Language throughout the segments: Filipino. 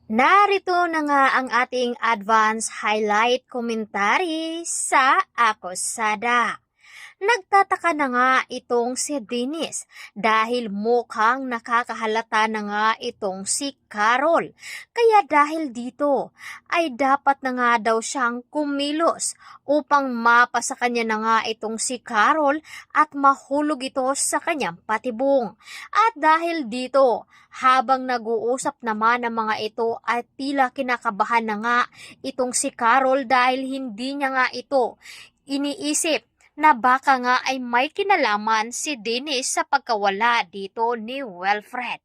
Narito na nga ang ating advance highlight commentary sa Akusada. Nagtataka na nga itong si Dennis dahil mukhang nakakahalata na nga itong si Carol. Kaya dahil dito ay dapat na nga daw siyang kumilos upang mapa sa kanya na nga itong si Carol at mahulog ito sa kanyang patibong. At dahil dito, habang nag-uusap naman ang mga ito at tila kinakabahan na nga itong si Carol dahil hindi niya nga ito iniisip na baka nga ay may kinalaman si Dennis sa pagkawala dito ni Wilfred.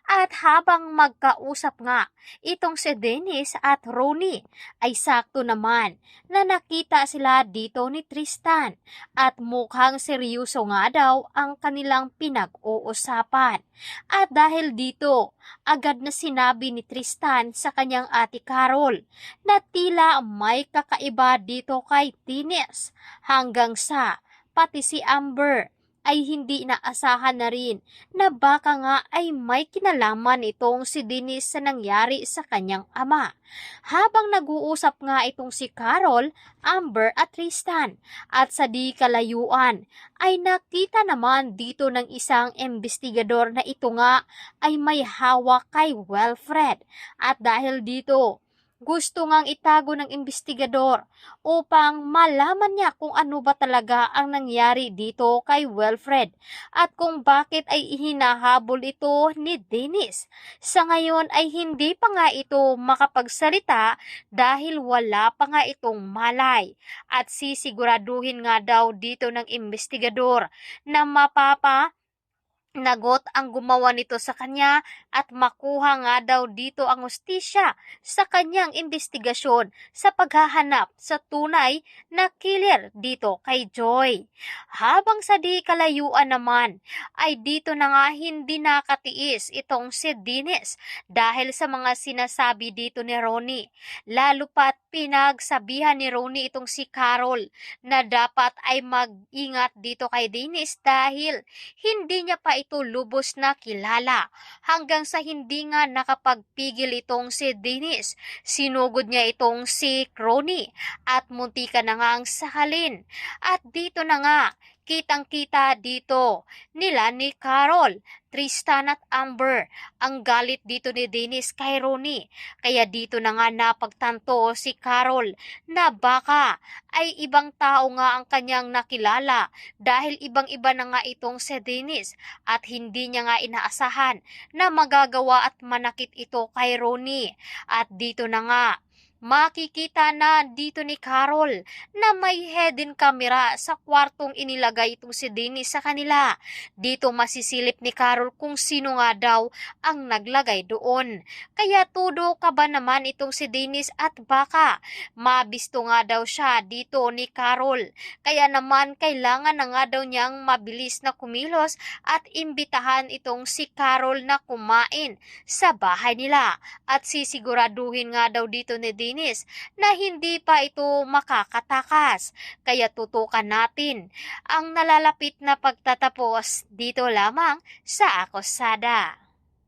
At habang magkausap nga itong si Dennis at Ronnie ay sakto naman na nakita sila dito ni Tristan at mukhang seryoso nga daw ang kanilang pinag-uusapan. At dahil dito, agad na sinabi ni Tristan sa kanyang ate Carol na tila may kakaiba dito kay Dennis hanggang sa pati si Amber ay hindi inaasahan na rin na baka nga ay may kinalaman itong si Dennis sa nangyari sa kanyang ama. Habang nag-uusap nga itong si Carol, Amber at Tristan at sa di kalayuan ay nakita naman dito ng isang investigador na ito nga ay may hawak kay Wilfred. At dahil dito, gusto ngang itago ng investigador upang malaman niya kung ano ba talaga ang nangyari dito kay Wilfred at kung bakit ay hinahabol ito ni Dennis. Sa ngayon ay hindi pa nga ito makapagsalita dahil wala pa nga itong malay at sisiguraduhin nga daw dito ng investigador na nagot ang gumawa nito sa kanya at makuha nga daw dito ang hustisya sa kanyang investigasyon sa paghahanap sa tunay na killer dito kay Joy. Habang sa di kalayuan naman ay dito na nga hindi nakatiis itong si Dennis dahil sa mga sinasabi dito ni Ronnie. Lalo pat pinagsabihan ni Ronnie itong si Carol na dapat ay mag-ingat dito kay Dennis dahil hindi niya pa ito lubos na kilala hanggang sa hindi nga nakapagpigil itong si Dennis. Sinugod niya itong si Ronnie at muntika na nga ang sahalin. At dito na nga, kitang-kita dito nila ni Carol, Tristan at Amber ang galit dito ni Dennis kay Ronnie. Kaya dito na nga napagtanto si Carol na baka ay ibang tao nga ang kanyang nakilala dahil ibang-iba na nga itong si Dennis at hindi niya nga inaasahan na magagawa at manakit ito kay Ronnie. At dito na nga, makikita na dito ni Carol na may hidden camera sa kwartong inilagay itong si Dennis sa kanila. Dito masisilip ni Carol kung sino nga daw ang naglagay doon. Kaya tudo ka ba naman itong si Dennis at baka mabisto nga daw siya dito ni Carol. Kaya naman kailangan na nga daw niyang mabilis na kumilos at imbitahan itong si Carol na kumain sa bahay nila. At sisiguraduhin nga daw dito ni Dennis na hindi pa ito makakatakas. Kaya tutukan natin ang nalalapit na pagtatapos dito lamang sa Akusada.